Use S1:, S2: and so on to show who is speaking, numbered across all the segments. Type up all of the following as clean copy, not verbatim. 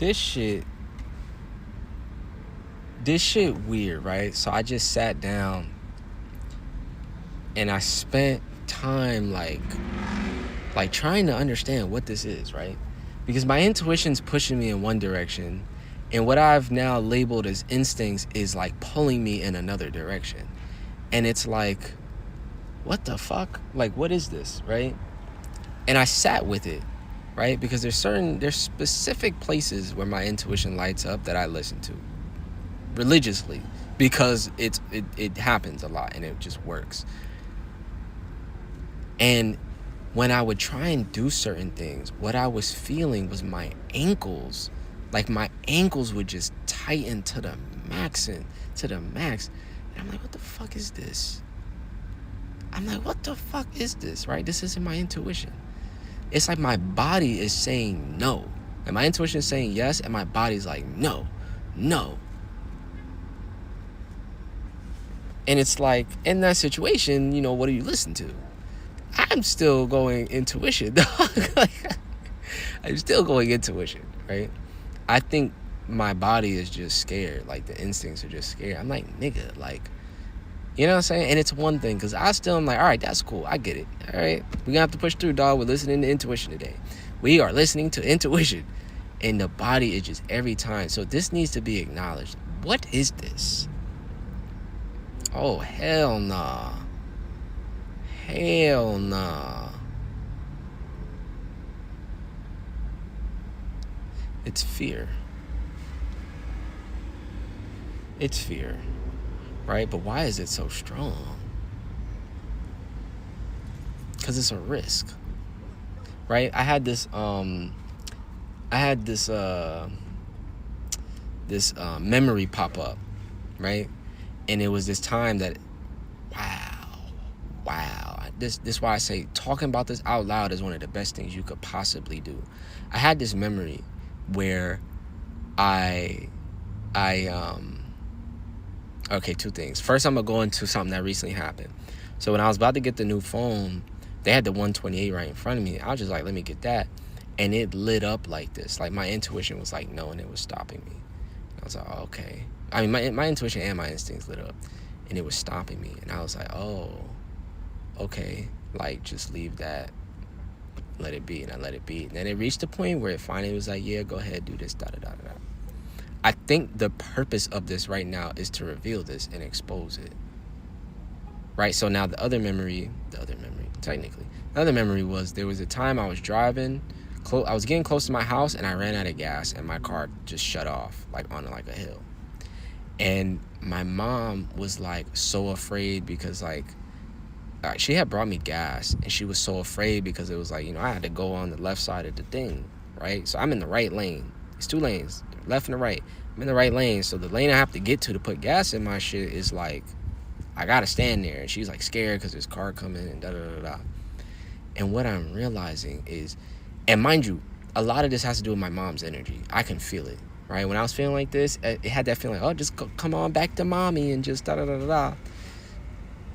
S1: this shit weird, right? So I just sat down and I spent time like trying to understand what this is, right? Because my intuition's pushing me in one direction, and what I've now labeled as instincts is like pulling me in another direction. And it's like, what the fuck? Like, what is this, right? And I sat with it, right? Because there's specific places where my intuition lights up that I listen to religiously, because it happens a lot and it just works. And when I would try and do certain things, what I was feeling was my ankles. Like my ankles would just tighten to the max. And I'm like, what the fuck is this? Right? This isn't my intuition. It's like my body is saying no. And my intuition is saying yes, and my body's like, no. And it's like, in that situation, what do you listen to? I'm still going intuition, dog. I'm still going intuition, right? I think my body is just scared. Like, the instincts are just scared. I'm like, nigga, like, you know what I'm saying? And it's one thing, because I still am like, all right, that's cool. I get it. All right? We're going to have to push through, dog. We're listening to intuition today. We are listening to intuition. And the body is just every time. So this needs to be acknowledged. What is this? Oh, hell nah. Hell nah. It's fear. It's fear, right? But why is it so strong? Because it's a risk, right? I had this memory pop up, right? And it was this time that, wow. This is why I say talking about this out loud is one of the best things you could possibly do. I had this memory where okay, two things. First, I'm gonna go into something that recently happened. So when I was about to get the new phone, they had the 128 right in front of me. I was just like, let me get that. And it lit up like this. Like, my intuition was like, no, and it was stopping me. And I was like, oh, okay. I mean, my intuition and my instincts lit up, and it was stopping me. And I was like, oh, okay. Like, just leave that. Let it be. And I let it be. And then it reached a point where it finally was like, yeah, go ahead, do this, da-da-da-da-da. I think the purpose of this right now is to reveal this and expose it. Right? So now the other memory was, there was a time I was driving, I was getting close to my house, and I ran out of gas, and my car just shut off, like, on like a hill. And my mom was like so afraid because, like, she had brought me gas, and she was so afraid because it was like, I had to go on the left side of the thing, right? So I'm in the right lane. It's two lanes, left and the right. I'm in the right lane, so the lane I have to get to put gas in my shit is like, I gotta stand there. And she's like scared because there's car coming and da-da-da-da. And what I'm realizing is, and mind you, a lot of this has to do with my mom's energy. I can feel it, right? When I was feeling like this, it had that feeling, oh, just come on back to mommy and just da-da-da-da-da.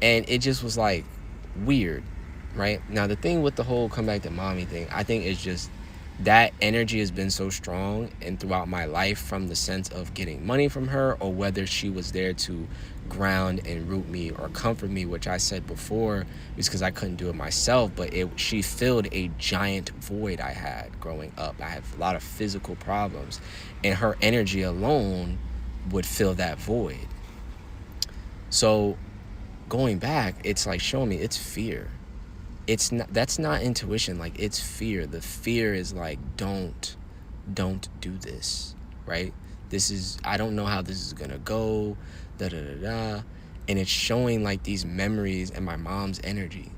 S1: And it just was like weird, right? Now, the thing with the whole come back to mommy thing, I think it's just that energy has been so strong and throughout my life, from the sense of getting money from her, or whether she was there to ground and root me or comfort me, which I said before is because I couldn't do it myself, but she filled a giant void I had growing up. I had a lot of physical problems, and her energy alone would fill that void. So going back, it's like showing me it's fear. That's not intuition. Like, it's fear. The fear is like, don't do this, right? I don't know how this is gonna go, da-da-da-da. And it's showing like these memories and my mom's energy.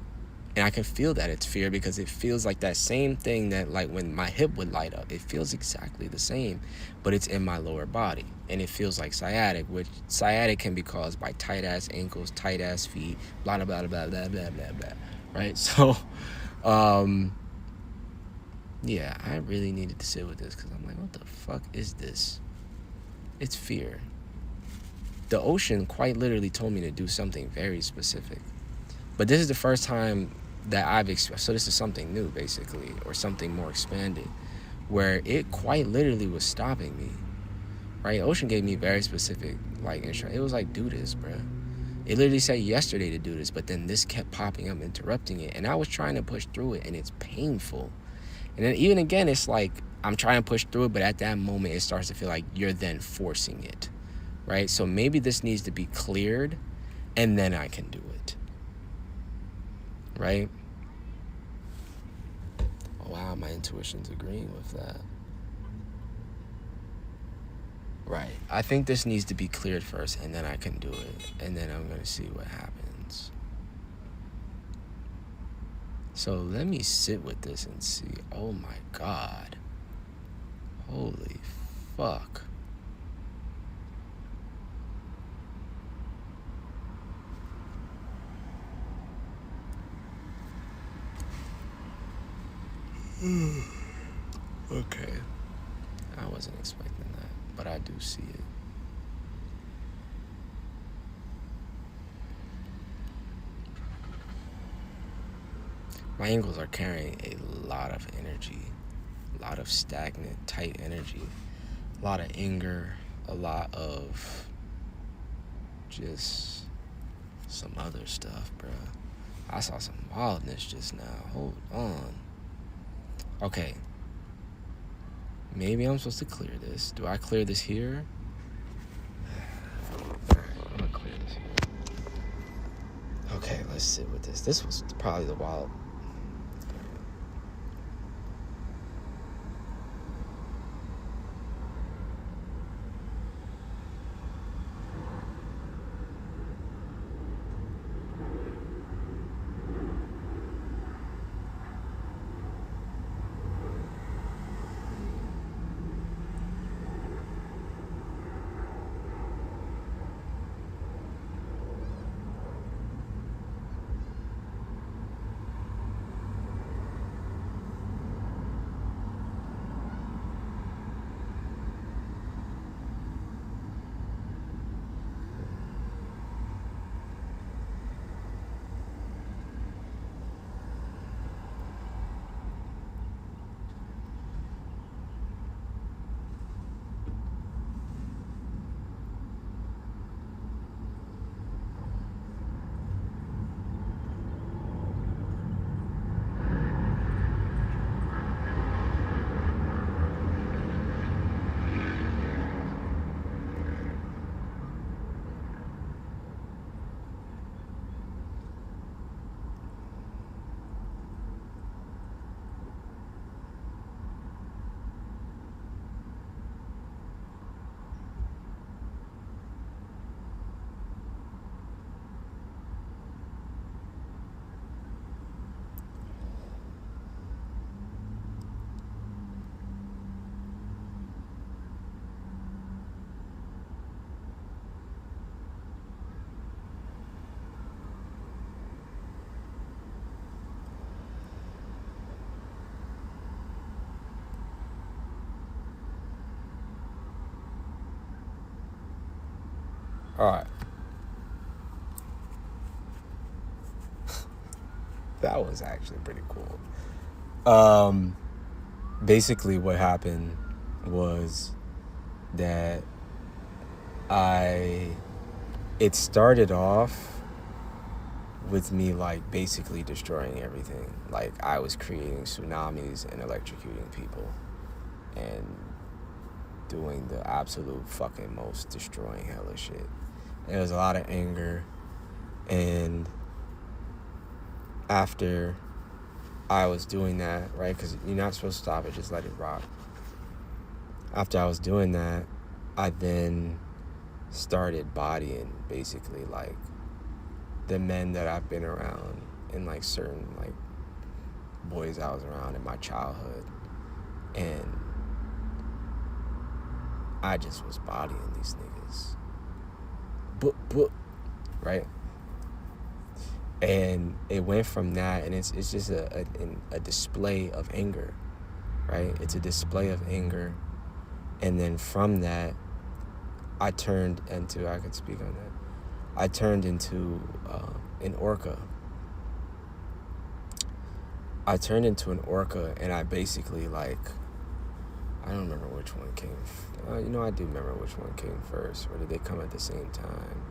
S1: And I can feel that it's fear, because it feels like that same thing that, like, when my hip would light up, it feels exactly the same, but it's in my lower body. And it feels like sciatic, which sciatic can be caused by tight-ass ankles, tight-ass feet, blah, blah, blah, blah, blah, blah, blah, blah. Right? So, yeah, I really needed to sit with this, because I'm like, what the fuck is this? It's fear. The ocean quite literally told me to do something very specific. But this is the first time that I've experienced, so this is something new, basically, or something more expanded, where it quite literally was stopping me, right? Ocean gave me very specific, like, instruction. It was like, do this, bro. It literally said yesterday to do this, but then this kept popping up, interrupting it, and I was trying to push through it, and it's painful. And then even again, it's like I'm trying to push through it, but at that moment, it starts to feel like you're then forcing it, right? So maybe this needs to be cleared, and then I can do it, right? Oh, wow, my intuition's agreeing with that. Right. I think this needs to be cleared first, and then I can do it, and then I'm going to see what happens. So let me sit with this and see. Oh my God. Holy fuck. Okay. I wasn't expecting that, but I do see it. My angles are carrying a lot of energy, a lot of stagnant, tight energy, a lot of anger, a lot of just some other stuff, bro. I saw some wildness just now. Hold on. Okay. Maybe I'm supposed to clear this. Do I clear this here? I'm gonna clear this here. Okay, let's sit with this. This was probably the wild. All right. That was actually pretty cool. Basically what happened was that it started off with me like basically destroying everything. Like I was creating tsunamis and electrocuting people and doing the absolute fucking most destroying hella shit. There was a lot of anger, and after I was doing that, right, because you're not supposed to stop it, just let it rock. After I was doing that, I then started bodying basically like the men that I've been around and like certain like boys I was around in my childhood, and I just was bodying these niggas. Right? And it went from that, and it's just a display of anger, right? It's a display of anger. And then from that, I turned into an orca. I turned into an orca, and I basically like I don't remember which one came. I do remember which one came first. Or did they come at the same time?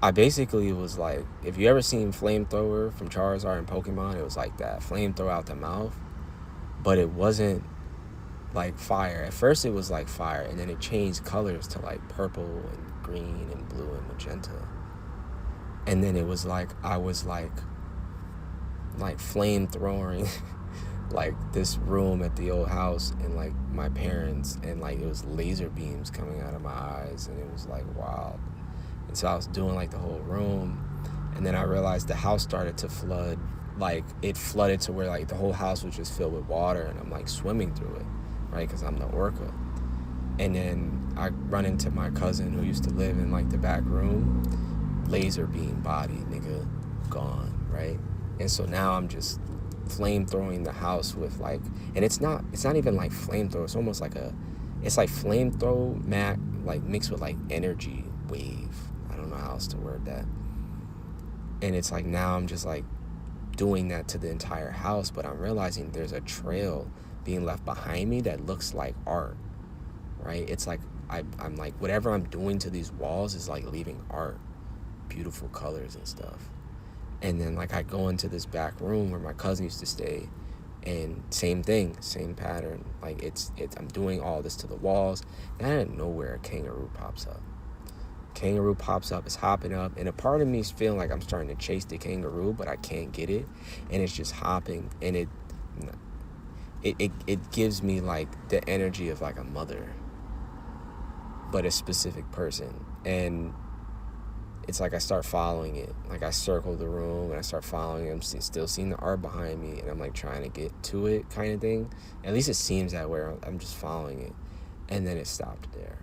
S1: I basically was like, if you ever seen Flamethrower from Charizard and Pokemon, it was like that. Flamethrower out the mouth. But it wasn't like fire. At first it was like fire, and then it changed colors to like purple and green and blue and magenta. And then it was like, I was like flamethrowing like this room at the old house and like my parents, and like it was laser beams coming out of my eyes, and it was like wild. And so I was doing like the whole room, and then I realized the house started to flood. Like it flooded to where like the whole house was just filled with water, and I'm like swimming through it, right? Because I'm the orca. And then I run into my cousin who used to live in like the back room, laser beam body, nigga, gone, right? And so now I'm just flamethrowing the house with like, and it's not even like flamethrower. It's almost like it's like flamethrower like mixed with like energy wave. I don't know how else to word that. And it's like now I'm just like doing that to the entire house, but I'm realizing there's a trail being left behind me that looks like art, right? It's like I'm like, whatever I'm doing to these walls is like leaving art, beautiful colors and stuff. And then like I go into this back room where my cousin used to stay, and same thing, same pattern. Like it's I'm doing all this to the walls, and out of nowhere a kangaroo pops up. Kangaroo pops up, it's hopping up, and a part of me is feeling like I'm starting to chase the kangaroo, but I can't get it, and it's just hopping, and it gives me like the energy of like a mother, but a specific person. And it's like I start following it. Like I circle the room and I start following it. I'm still seeing the art behind me, and I'm like trying to get to it, kind of thing. At least it seems that way. I'm just following it, and then it stopped there.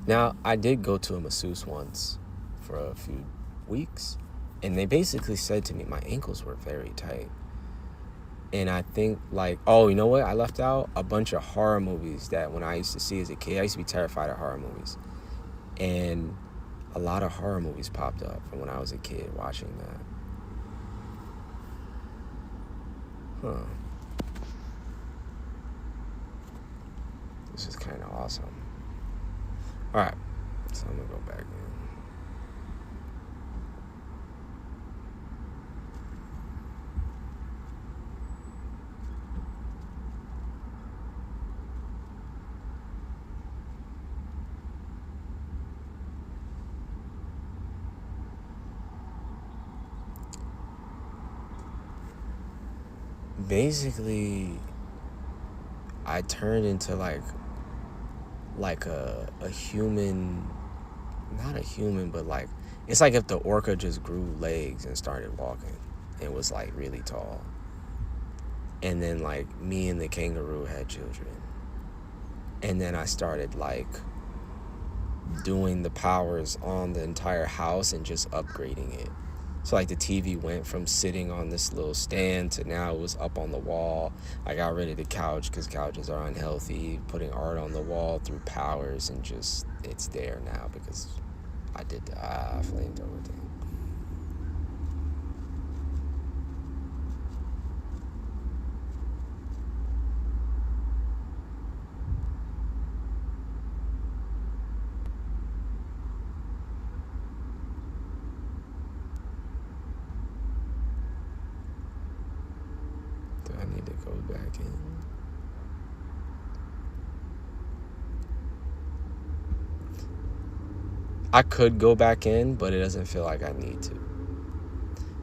S1: Now, I did go to a masseuse once for a few weeks, and they basically said to me my ankles were very tight. And I think like, oh, you know what? I left out a bunch of horror movies that when I used to see as a kid, I used to be terrified of horror movies. And a lot of horror movies popped up from when I was a kid watching that. Huh. This is kind of awesome. All right, so I'm gonna go back in. Basically, I turned into like a human, not a human, but like, it's like if the orca just grew legs and started walking and was like really tall. And then like me and the kangaroo had children. And then I started like doing the powers on the entire house and just upgrading it. So like the TV went from sitting on this little stand to now it was up on the wall. I got rid of the couch because couches are unhealthy. Putting art on the wall through powers, and just it's there now because I did the flamethrower thing. Do I need to go back in? I could go back in, but it doesn't feel like I need to,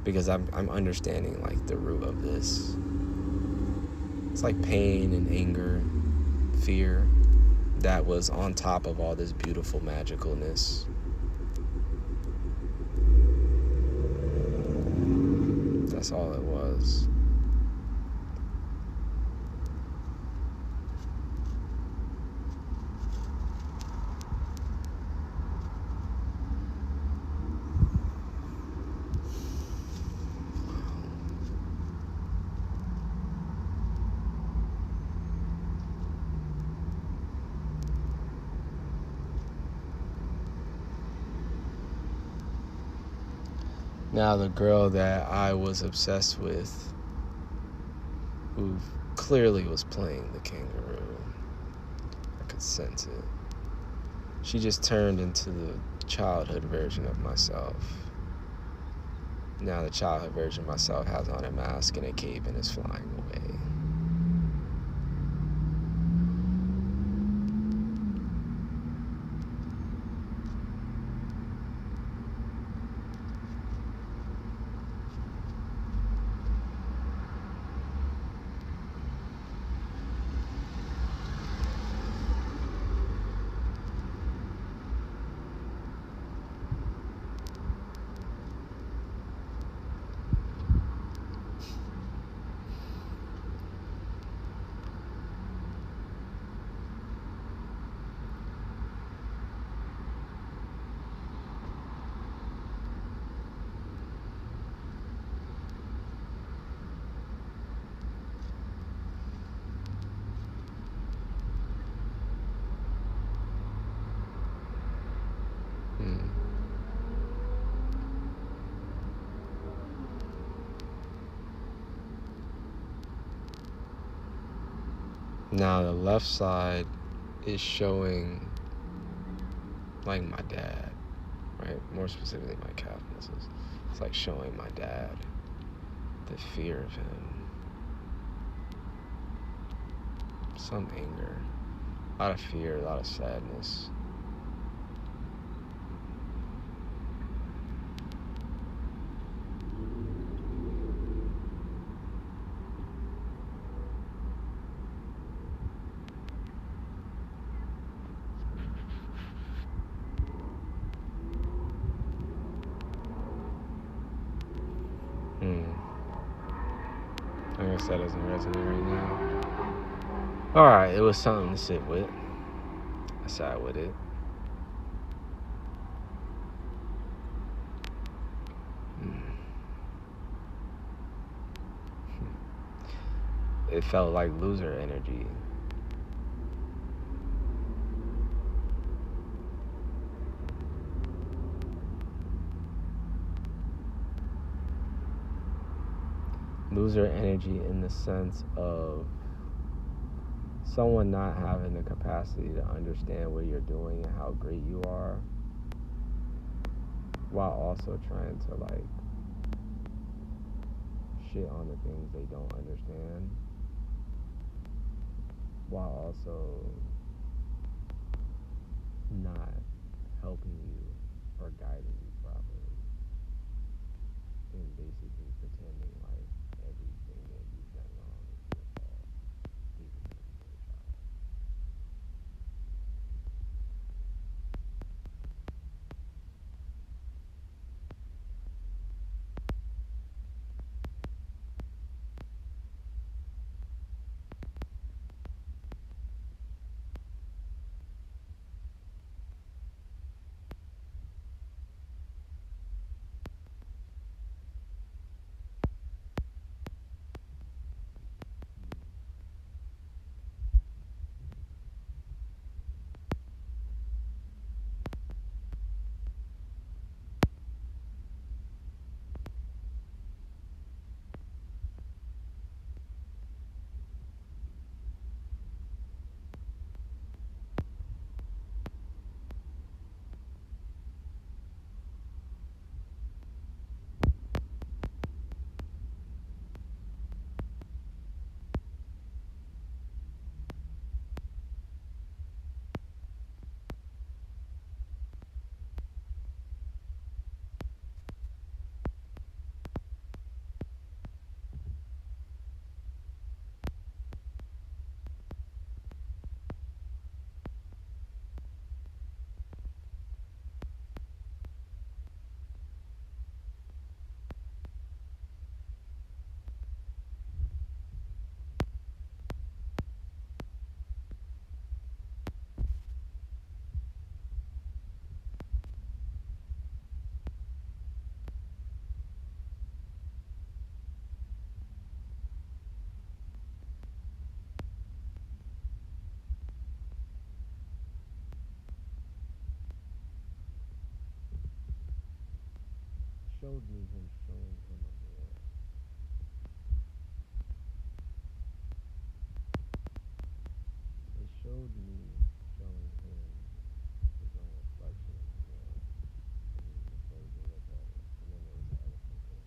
S1: because I'm understanding like the root of this. It's like pain and anger, fear, that was on top of all this beautiful magicalness. That's all it was. Now the girl that I was obsessed with, who clearly was playing the kangaroo, I could sense it. She just turned into the childhood version of myself. Now the childhood version of myself has on a mask and a cape and is flying away. Now the left side is showing like my dad, right? More specifically my calf muscles. It's like showing my dad, the fear of him, some anger, a lot of fear, a lot of sadness. I guess that doesn't resonate right now. Alright, it was something to sit with. I sat with it. It felt like loser energy. Loser energy in the sense of someone not having the capacity to understand what you're doing and how great you are, while also trying to like shit on the things they don't understand, while also not helping you or guiding you properly, and basically pretending like everything that you've done wrong is your fault, even though you were a child. showed me him showing him a mirror. It showed me showing him his own reflection in the mirror, and he was afraid to look at it. And then there was an elephant there.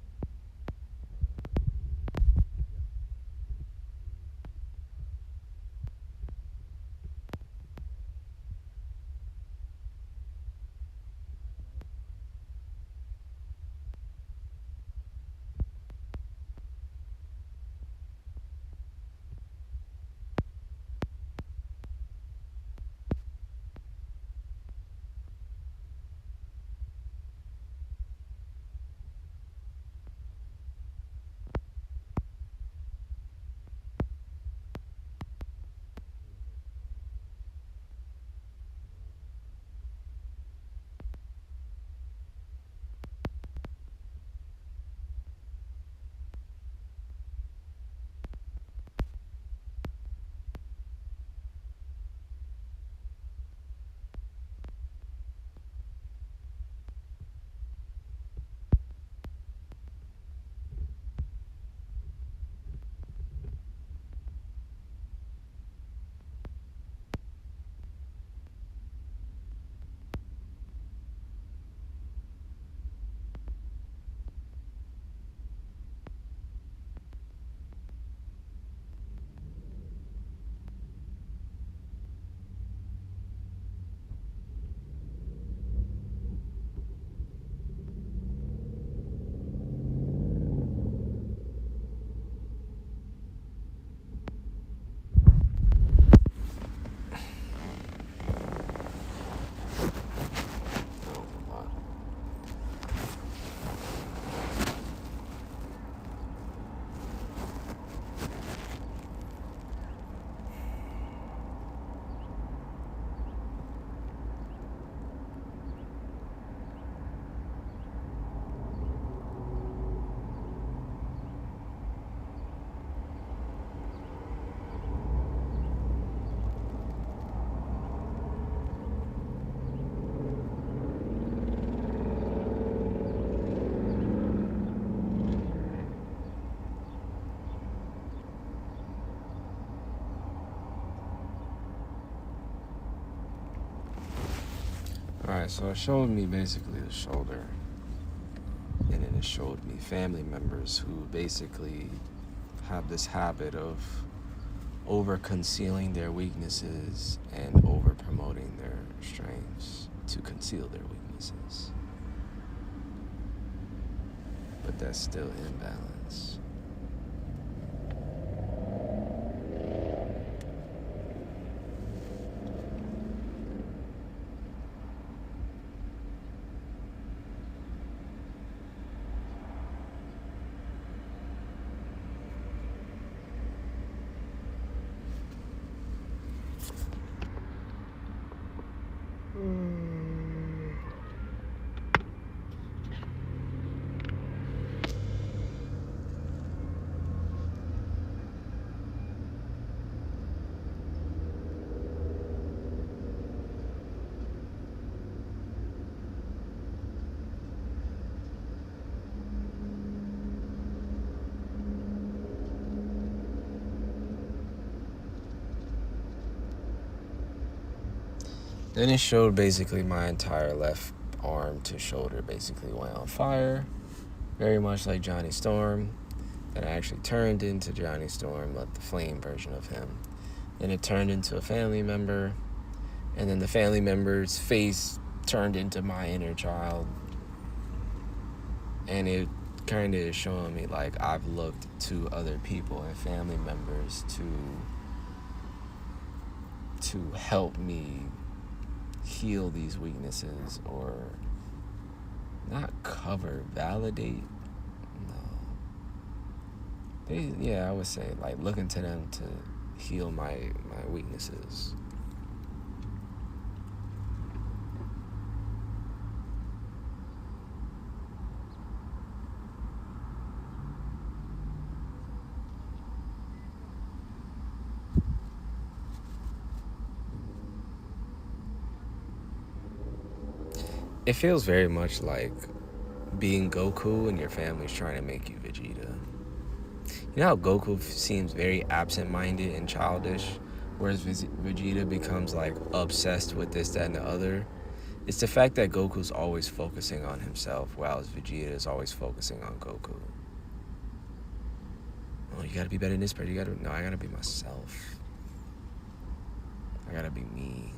S1: Alright, so it showed me basically the shoulder, and then it showed me family members who basically have this habit of over concealing their weaknesses and over promoting their strengths to conceal their weaknesses. But that's still imbalance. Then it showed basically my entire left arm to shoulder basically went on fire, very much like Johnny Storm. Then I actually turned into Johnny Storm, like the flame version of him. Then it turned into a family member, and then the family member's face turned into my inner child. And it kind of is showing me like I've looked to other people and family members to help me heal these weaknesses, or not cover, validate. No. I would say like looking to them to heal my weaknesses. It feels very much like being Goku and your family's trying to make you Vegeta. You know how Goku seems very absent-minded and childish, whereas Vegeta becomes like obsessed with this, that, and the other? It's the fact that Goku's always focusing on himself, while Vegeta is always focusing on Goku. Oh, you gotta be better than this person. No, I gotta be myself. I gotta be me.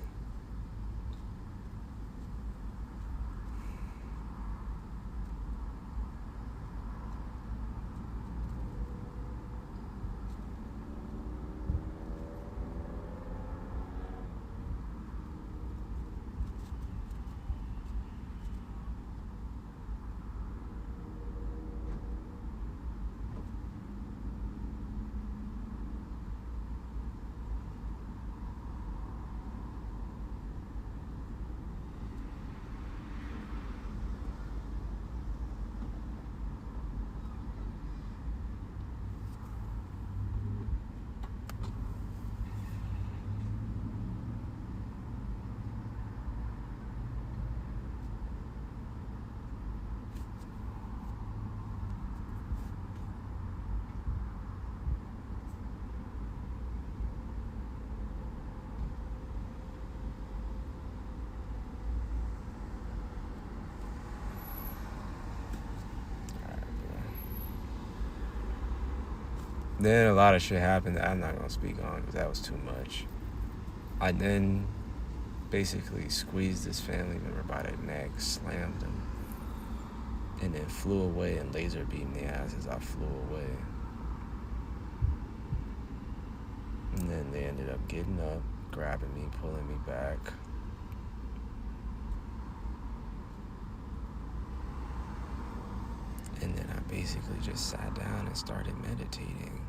S1: Then a lot of shit happened that I'm not gonna speak on because that was too much. I then basically squeezed this family member by the neck, slammed him, and then flew away and laser beamed the ass as I flew away. And then they ended up getting up, grabbing me, pulling me back. And then I basically just sat down and started meditating.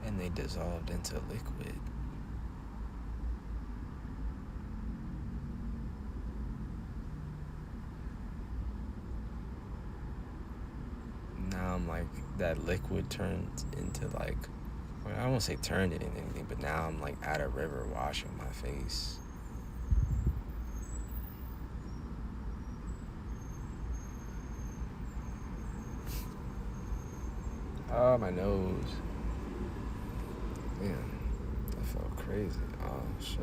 S1: And they dissolved into liquid. Now I'm like, that liquid turned into like, well, I won't say turned it into anything, but now I'm like at a river washing my face. Oh, my nose. Man, that felt crazy. Oh, shit.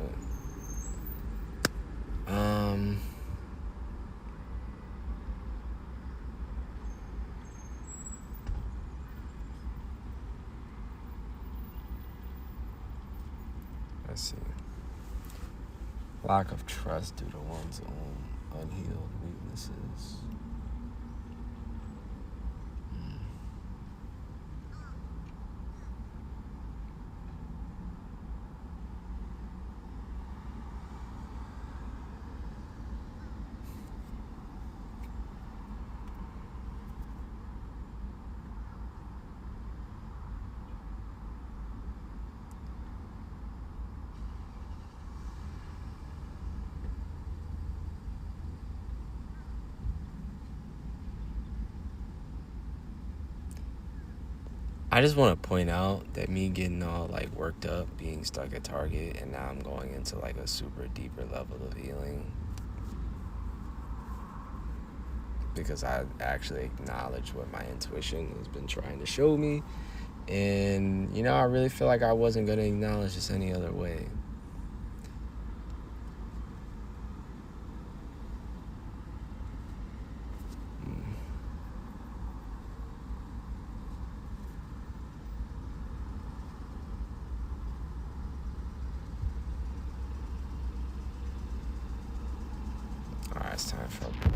S1: Let's see. Lack of trust due to one's own unhealed weaknesses. I just want to point out that me getting all like worked up, being stuck at Target, and now I'm going into like a super deeper level of healing because I actually acknowledge what my intuition has been trying to show me. And, you know, I really feel like I wasn't going to acknowledge this any other way. All right, it's time for